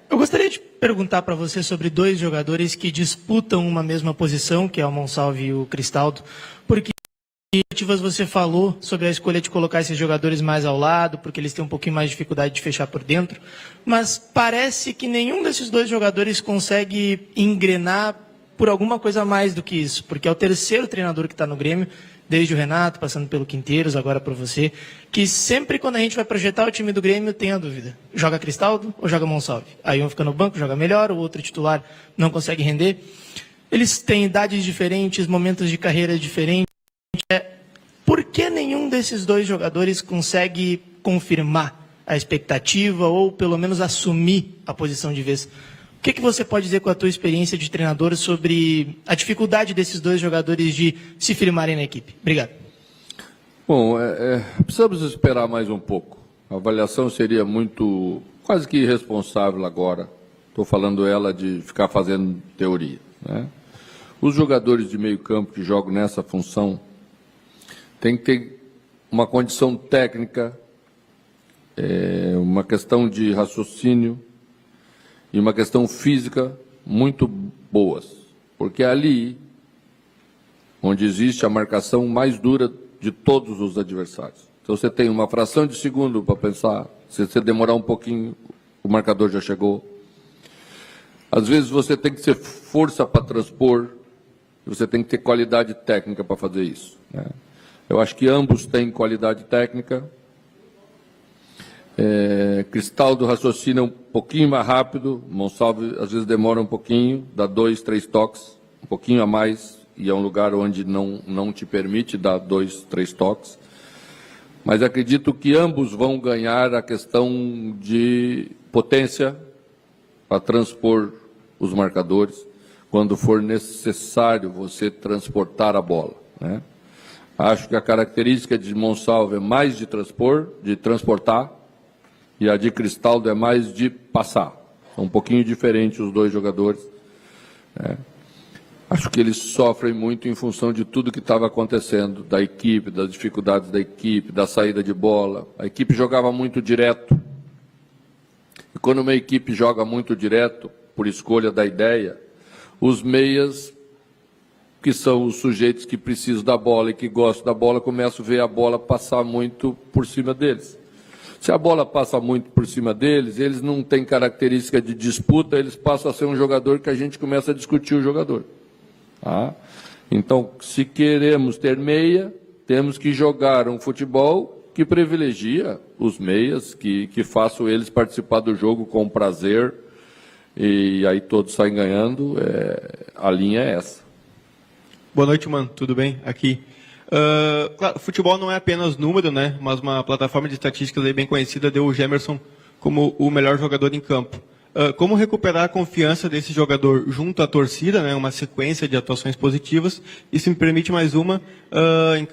Eu gostaria de perguntar para você sobre dois jogadores que disputam uma mesma posição, que é o Monsalve e o Cristaldo, porque você falou sobre a escolha de colocar esses jogadores mais ao lado, porque eles têm um pouquinho mais de dificuldade de fechar por dentro, mas parece que nenhum desses dois jogadores consegue engrenar por alguma coisa a mais do que isso, porque é o terceiro treinador que está no Grêmio, desde o Renato, passando pelo Quinteiros, agora por você, que sempre quando a gente vai projetar o time do Grêmio tem a dúvida, joga Cristaldo ou joga Monsalve? Aí um fica no banco, joga melhor, o outro titular não consegue render. Eles têm idades diferentes, momentos de carreira diferentes. Por que nenhum desses dois jogadores consegue confirmar a expectativa ou pelo menos assumir a posição de vez? O que você pode dizer com a tua experiência de treinador sobre a dificuldade desses dois jogadores de se firmarem na equipe? Obrigado. Bom, precisamos esperar mais um pouco. A avaliação seria quase que irresponsável agora. Estou falando ela de ficar fazendo teoria, né? Os jogadores de meio campo que jogam nessa função têm que ter uma condição técnica, uma questão de raciocínio e uma questão física muito boas, porque é ali onde existe a marcação mais dura de todos os adversários. Então você tem uma fração de segundo para pensar, se você demorar um pouquinho, o marcador já chegou. Às vezes você tem que ter força para transpor, você tem que ter qualidade técnica para fazer isso, né? Eu acho que ambos têm qualidade técnica. Cristaldo raciocina um pouquinho mais rápido, Monsalve às vezes demora um pouquinho, dá 2, 3 toques, um pouquinho a mais, e é um lugar onde não te permite dar 2, 3 toques. Mas acredito que ambos vão ganhar a questão de potência para transpor os marcadores, quando for necessário você transportar a bola, né? Acho que a característica de Monsalve é mais de transportar, e a de Cristaldo é mais de passar. São um pouquinho diferentes os dois jogadores, né? Acho que eles sofrem muito em função de tudo que estava acontecendo, da equipe, das dificuldades da equipe, da saída de bola. A equipe jogava muito direto. E quando uma equipe joga muito direto, por escolha da ideia, os meias, que são os sujeitos que precisam da bola e que gostam da bola, começam a ver a bola passar muito por cima deles. Se a bola passa muito por cima deles, eles não têm característica de disputa, eles passam a ser um jogador que a gente começa a discutir o jogador. Tá? Então, se queremos ter meia, temos que jogar um futebol que privilegia os meias, que façam eles participar do jogo com prazer, e aí todos saem ganhando. A linha é essa. Boa noite, mano. Tudo bem? Aqui. Claro, futebol não é apenas número, né? Mas uma plataforma de estatísticas aí bem conhecida deu o Gemerson como o melhor jogador em campo. Como recuperar a confiança desse jogador junto à torcida, né? Uma sequência de atuações positivas. E se me permite mais uma, em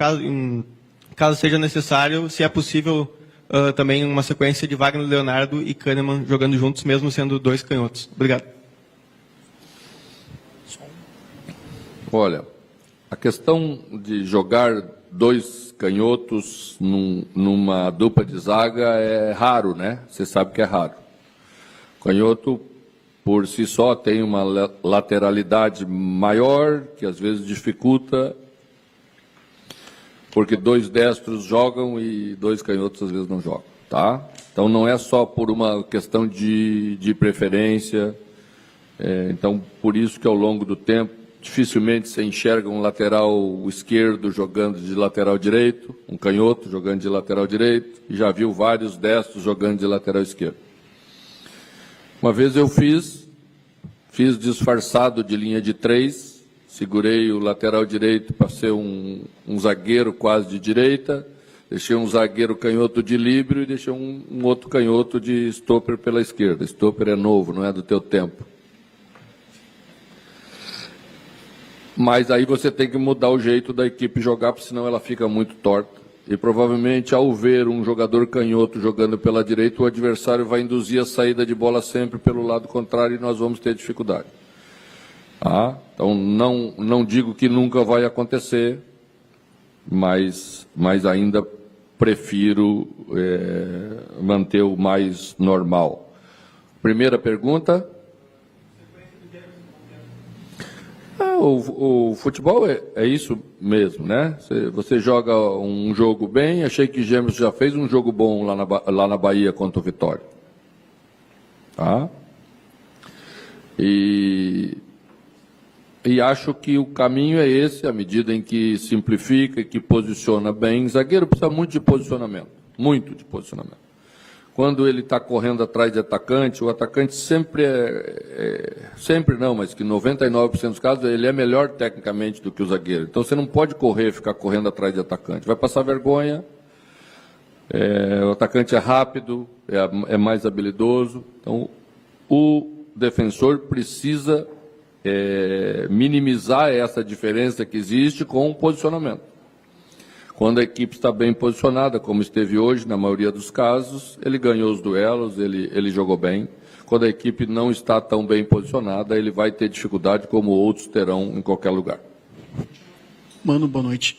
caso seja necessário, se é possível também uma sequência de Wagner Leonardo e Kahneman jogando juntos, mesmo sendo dois canhotos. Obrigado. Olha, a questão de jogar dois canhotos numa dupla de zaga é raro, né? Você sabe que é raro. O canhoto, por si só, tem uma lateralidade maior, que às vezes dificulta, porque dois destros jogam e dois canhotos às vezes não jogam, tá? Então não é só por uma questão de preferência. Então, por isso que ao longo do tempo, dificilmente você enxerga um lateral esquerdo jogando de lateral direito, um canhoto jogando de lateral direito, e já viu vários destros jogando de lateral esquerdo. Uma vez eu fiz disfarçado de linha de 3, segurei o lateral direito para ser um zagueiro quase de direita, deixei um zagueiro canhoto de líbero e deixei um outro canhoto de stopper pela esquerda. Stopper é novo, não é do teu tempo. Mas aí você tem que mudar o jeito da equipe jogar, porque senão ela fica muito torta. E provavelmente, ao ver um jogador canhoto jogando pela direita, o adversário vai induzir a saída de bola sempre pelo lado contrário e nós vamos ter dificuldade. Então, não digo que nunca vai acontecer, mas ainda prefiro manter o mais normal. Primeira pergunta. O futebol é isso mesmo, né? Você joga um jogo bem, achei que Gêmeos já fez um jogo bom lá na Bahia contra o Vitória. Tá? E acho que o caminho é esse, à medida em que simplifica e que posiciona bem. Zagueiro precisa muito de posicionamento, muito de posicionamento. Quando ele está correndo atrás de atacante, o atacante sempre sempre não, mas que 99% dos casos ele é melhor tecnicamente do que o zagueiro. Então você não pode ficar correndo atrás de atacante. Vai passar vergonha, o atacante é rápido, é mais habilidoso. Então o defensor precisa minimizar essa diferença que existe com o posicionamento. Quando a equipe está bem posicionada, como esteve hoje, na maioria dos casos, ele ganhou os duelos, ele jogou bem. Quando a equipe não está tão bem posicionada, ele vai ter dificuldade, como outros terão em qualquer lugar. Mano, boa noite.